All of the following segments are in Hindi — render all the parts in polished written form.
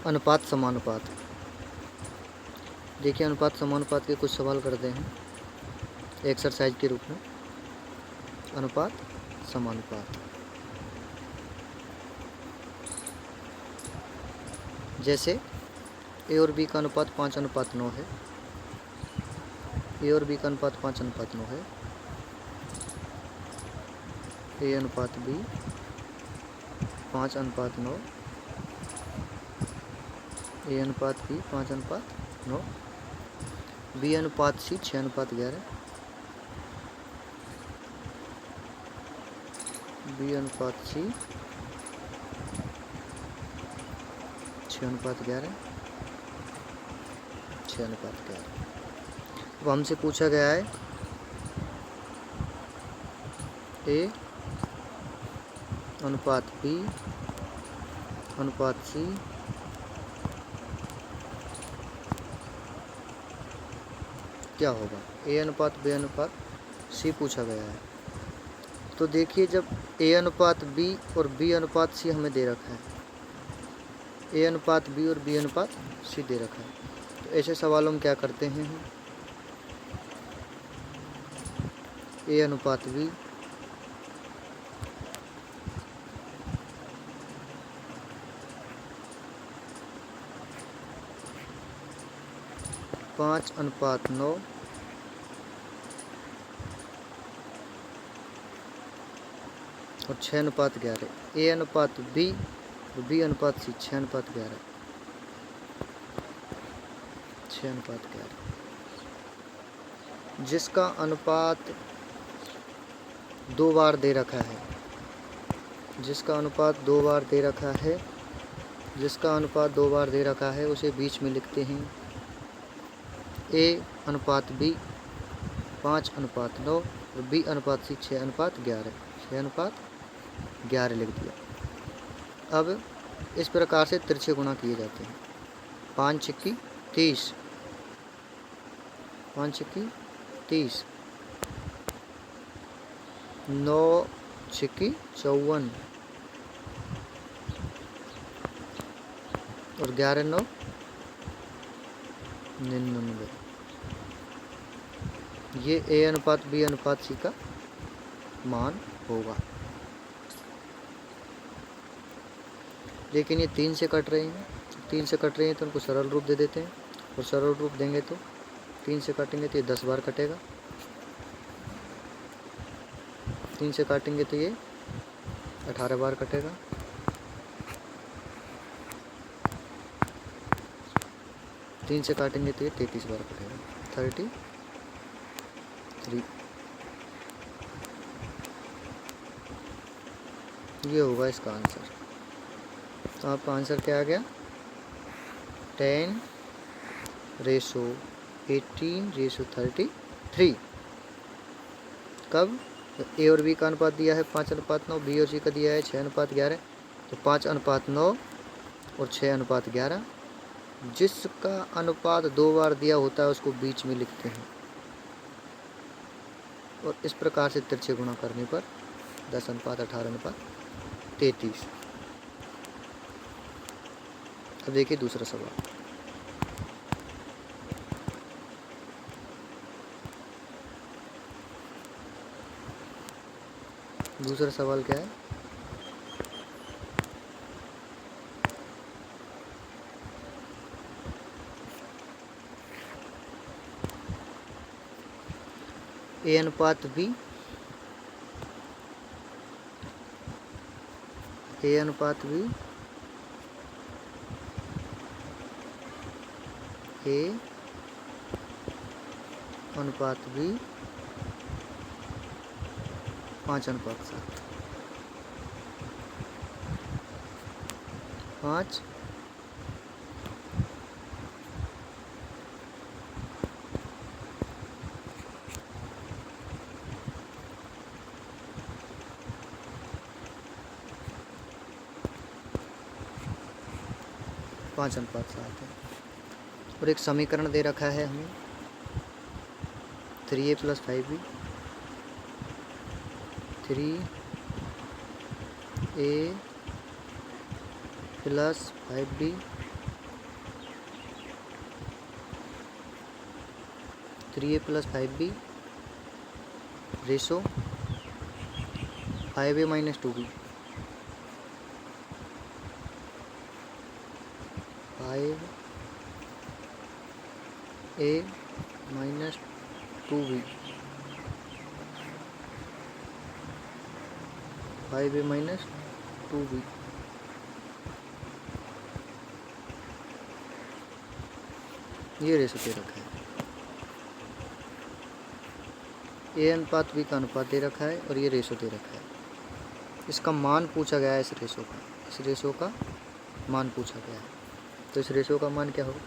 अनुपात समानुपात। देखिए अनुपात समानुपात के कुछ सवाल करते हैं एक्सरसाइज के रूप में। अनुपात समानुपात, जैसे ए और बी का अनुपात 5:9 है। ए और बी का अनुपात 5:9 है। ए अनुपात बी 5:9। ए अनुपात बी 5:9। बी अनुपात सी 6:11। बी अनुपात सी 6:11। 6:11। अब हमसे पूछा गया है ए अनुपात बी अनुपात सी क्या होगा। ए अनुपात बी अनुपात सी पूछा गया है। तो देखिए जब ए अनुपात बी और बी अनुपात सी हमें दे रखा है, ए अनुपात बी और बी अनुपात सी दे रखा है, तो ऐसे सवालों में क्या करते हैं हम, ए अनुपात बी पाँच अनुपात 9 और 6:11। ए अनुपात बी और बी अनुपात सी 6:11। 6:11 जिसका अनुपात 2 बार दे रखा है, जिसका अनुपात 2 बार दे रखा है, जिसका अनुपात 2 बार दे रखा है उसे बीच में लिखते हैं ए अनुपात बी 5:9 और बी अनुपात सी 6:11। 6:11 लिख दिया। अब इस प्रकार से तिरछे गुणा किए जाते हैं। 5 छिक्की 30, 5 छिक्की 30, 9 छिक्की 54 और 11 9 99। ये ए अनुपात बी अनुपात सी का मान होगा। लेकिन ये 3 से कट रहे हैं, 3 से कट रहे हैं तो उनको सरल रूप दे देते हैं, और सरल रूप देंगे तो 3 से काटेंगे तो ये 10 बार कटेगा। 3 से काटेंगे तो ये 18 बार कटेगा। 3 से काटेंगे तो ये 33 बार कटेगा। 33। ये होगा इसका आंसर। तो आपका आंसर क्या आ गया, 10:18:33। कब, ए और बी का अनुपात दिया है 5:9, बी और सी का दिया है 6:11। तो 5:9 और 6:11 जिसका अनुपात 2 बार दिया होता है उसको बीच में लिखते हैं, और इस प्रकार से तिरछे गुणा करने पर 10:18:33। अब देखिए दूसरा सवाल। दूसरा सवाल क्या है, ए अनुपात बी, ए अनुपात बी, ए अनुपात बी 5:7। 5 5:7 है। और एक समीकरण दे रखा है हमें 3a + 5b, 3a + 5b 3a plus 5b ratio 5a minus 2b, 5a minus 2b, 5a minus 2b, ये रेशो दे रखा है। ए अनुपात बी का अनुपात दे रखा है और ये रेशो दे रखा है। इसका मान पूछा गया है, इस रेशो का मान पूछा गया है। तो इस रेशो का मान क्या होगा?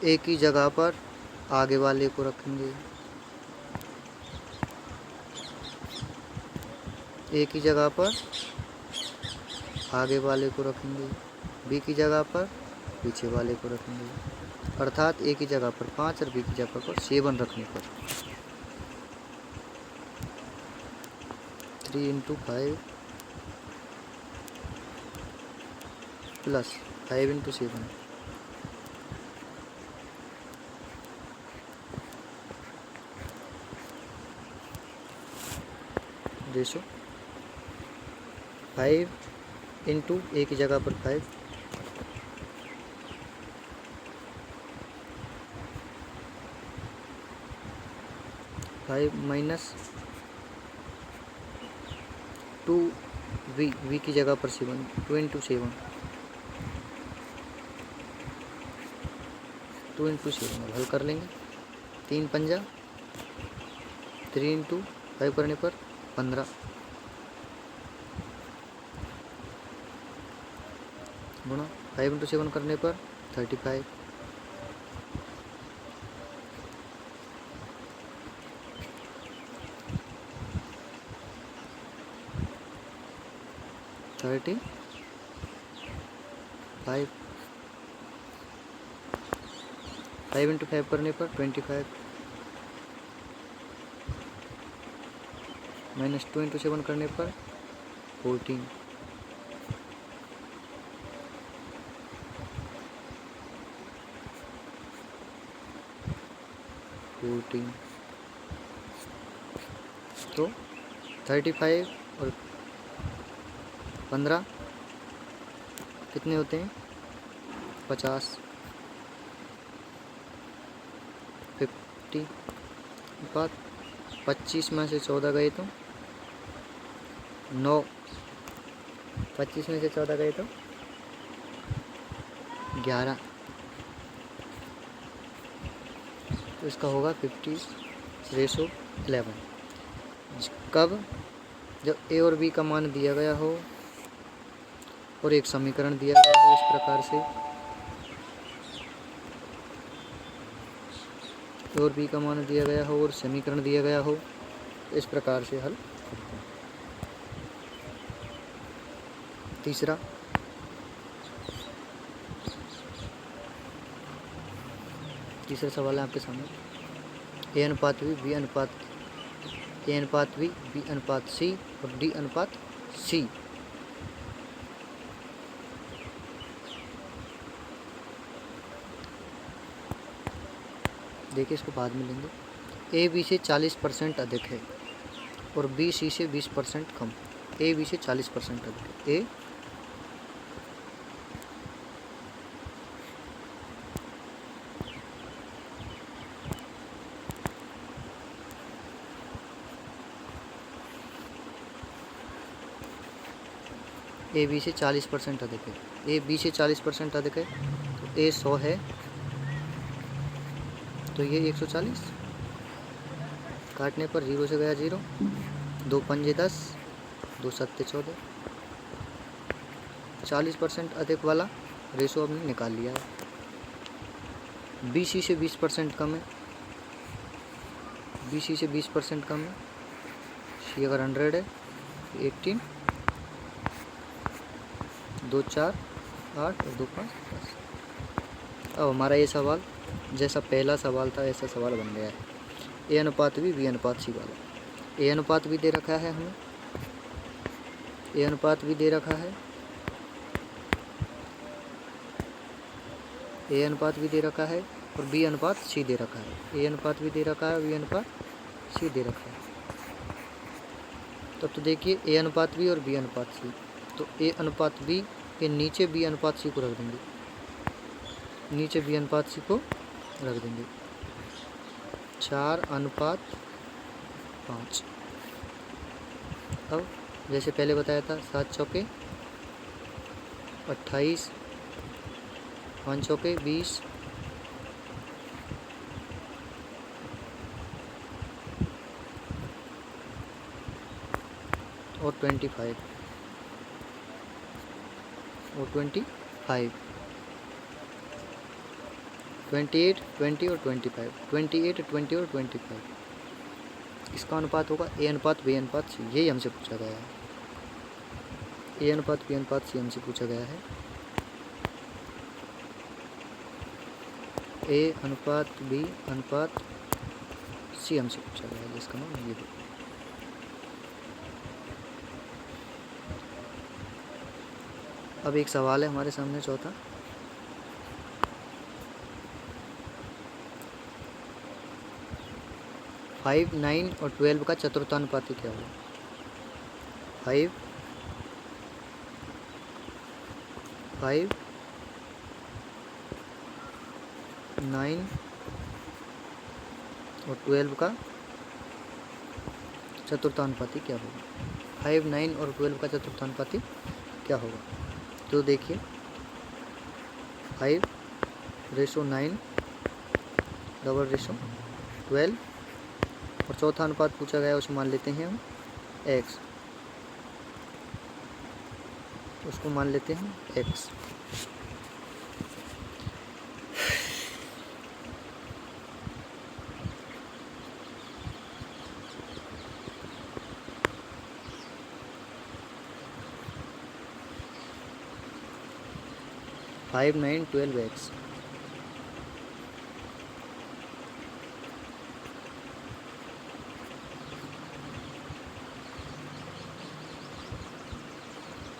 ए की जगह पर आगे वाले को रखेंगे, ए की जगह पर आगे वाले को रखेंगे, बी की जगह पर पीछे वाले को रखेंगे। अर्थात ए की जगह पर 5 और बी की जगह पर 7 रखने पर 3 into 5 plus 5 into 7 ratio 5 into A की जगह पर 5 माइनस 2v, वी की जगह पर 7, 2 इंटू 7, 2 इंटू 7 हल कर लेंगे। 3 पंजा 3 इंटू 5 करने पर 15 गुणा 5 इंटू 7 करने पर 35, 35 5 इंटू 5 करने पर 25 माइनस 2 इंटू 7 करने पर 14, 14। तो 35 और 15 कितने होते हैं? 50, 50 बात 25 में से 14 गए तो 9, 25 में से 14 गए तो 11, तो इसका होगा 50:11। कब? जब ए और बी का मान दिया गया हो और एक समीकरण दिया गया हो इस प्रकार से, ए और बी का मान दिया गया हो और समीकरण दिया गया हो, इस प्रकार से हल। तीसरा सवाल है आपके सामने। ए अनुपात बी, बी अनुपात ए अनुपात बी, बी अनुपात सी और डी अनुपात सी। देखिए, इसको बाद में लेंगे। ए बी से 40% अधिक है और बी सी से 20% कम। ए बी से 40% अधिक है। ए बी से 40% अधिक है। ए बी से 40% अधिक है तो ए 100 है तो ये 140। काटने पर 0 से गया 0, 2 पंजे 10, 2 सत्ते 14। 40% अधिक वाला रेशो हमने निकाल लिया है। बी सी से 20% कम है, बी सी से 20% कम है। सी अगर 100 है 18, 2 4 8 और 2 5 10। अब हमारा ये सवाल जैसा पहला सवाल था ऐसा सवाल बन गया है। ए अनुपात बी अनुपात सी वाला। ए अनुपात भी दे रखा है हमें, ए अनुपात भी दे रखा है, ए अनुपात भी दे रखा है और बी अनुपात सी दे रखा है। ए अनुपात भी दे रखा है, बी अनुपात सी दे रखा है। तब तो देखिए ए अनुपात बी और बी अनुपात सी, तो ए अनुपात बी के नीचे बी अनुपात सी को रख देंगे, नीचे बी अनुपात सी को रख देंगे। 4:5। अब जैसे पहले बताया था 7 चौके 28, 5 चौके 20, और 25 और 25, 28, 20 और 25, 28, 20 और 25। इसका अनुपात होगा ए अनुपात बी अनुपात सी। यही हमसे पूछा गया है। ए अनुपात बी अनुपात सी हमसे पूछा गया है। ए अनुपात बी अनुपात सी हमसे पूछा गया है, जिसका नाम ये है। अब एक सवाल है हमारे सामने चौथा। फाइव, 9 और 12 का चतुर्थानुपाती क्या होगा? 5, 9 और 12 का चतुर्थानुपाती क्या होगा? 5, 9 और 12 का चतुर्थानुपाती क्या होगा? तो देखिए 5:9 12, और चौथा अनुपात पूछा गया उसे मान लेते हैं हम x, उसको मान लेते हैं x। Five, 9, 12x।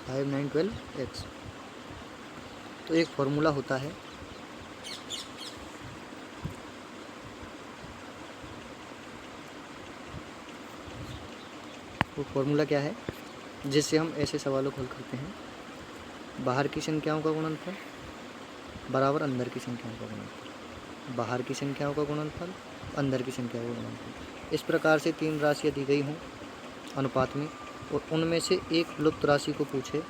Five, 9, 12x। तो एक फॉर्मूला होता है, वो फॉर्मूला क्या है जिससे हम ऐसे सवालों को हल करते हैं? बाहर की संख्याओं का गुणनफल बराबर अंदर की संख्याओं का गुणनफल, बाहर की संख्याओं का गुणनफल अंदर की संख्याओं का गुणनफल। इस प्रकार से 3 राशियाँ दी गई हों अनुपात में, और उनमें से एक विलुप्त राशि को पूछे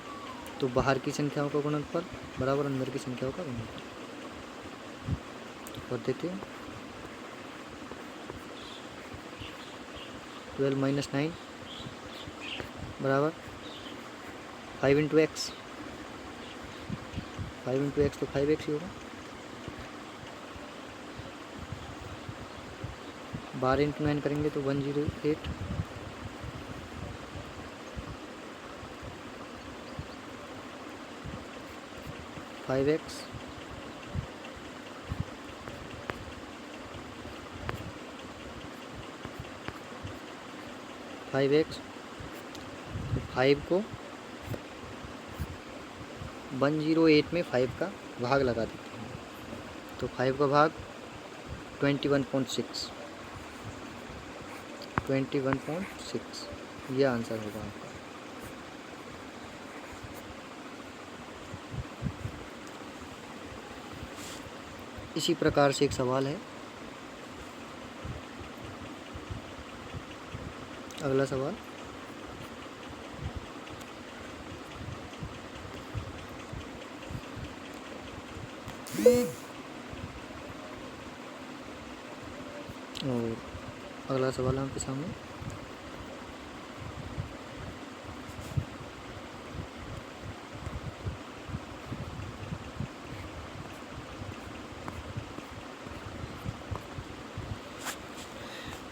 तो बाहर की संख्याओं का गुणनफल बराबर अंदर की संख्याओं का गुणनफल कर देते हैं। 12 - 9 बराबर 5 × x। 5 × x तो 5x ही होगा। 12 × 9 करेंगे तो 108। 5x, 5x, 5 को 108 में 5 का भाग लगा देते हैं, तो 5 का भाग 21.6, 21.6 यह आंसर होगा आपका। इसी प्रकार से एक सवाल है, अगला सवाल। और अगला सवाल आपके सामने।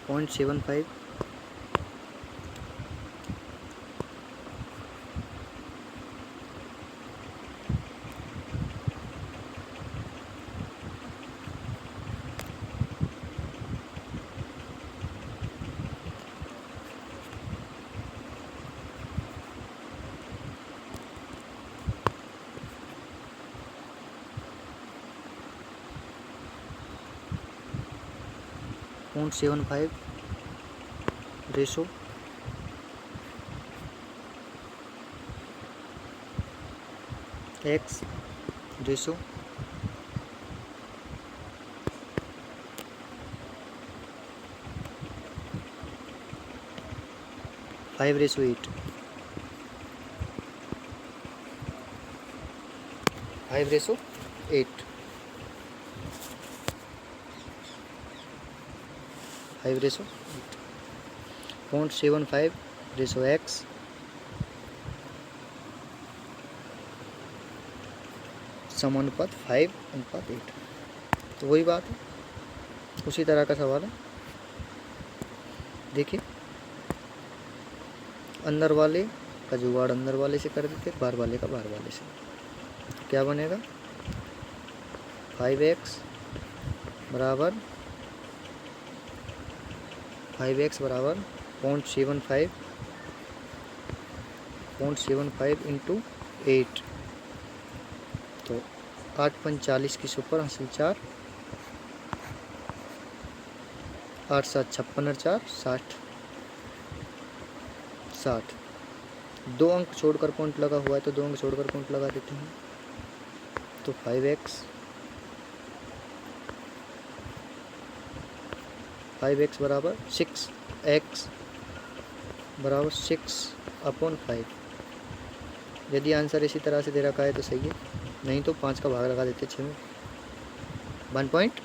.75, 0.75 ratio x ratio 5:8 5:8 0.75 ratio x समानुपात 5:8। तो वही बात है, उसी तरह का सवाल है। देखिए, अंदर वाले का जुगाड़ अंदर वाले से कर देते, बाहर वाले का बाहर वाले से। तो क्या बनेगा 5x बराबर 0.75 इंटू 8। तो 8×5 = 40 की सुपर हासिल 4, 8×7 = 56 और 4 = 60। 2 अंक छोड़कर पॉइंट लगा हुआ है तो 2 अंक छोड़कर पॉइंट लगा देते हैं। तो 5x बराबर 6x बराबर 6/5। यदि आंसर इसी तरह से दे रखा है तो सही है, नहीं तो 5 का भाग लगा देते 6 में 1.5।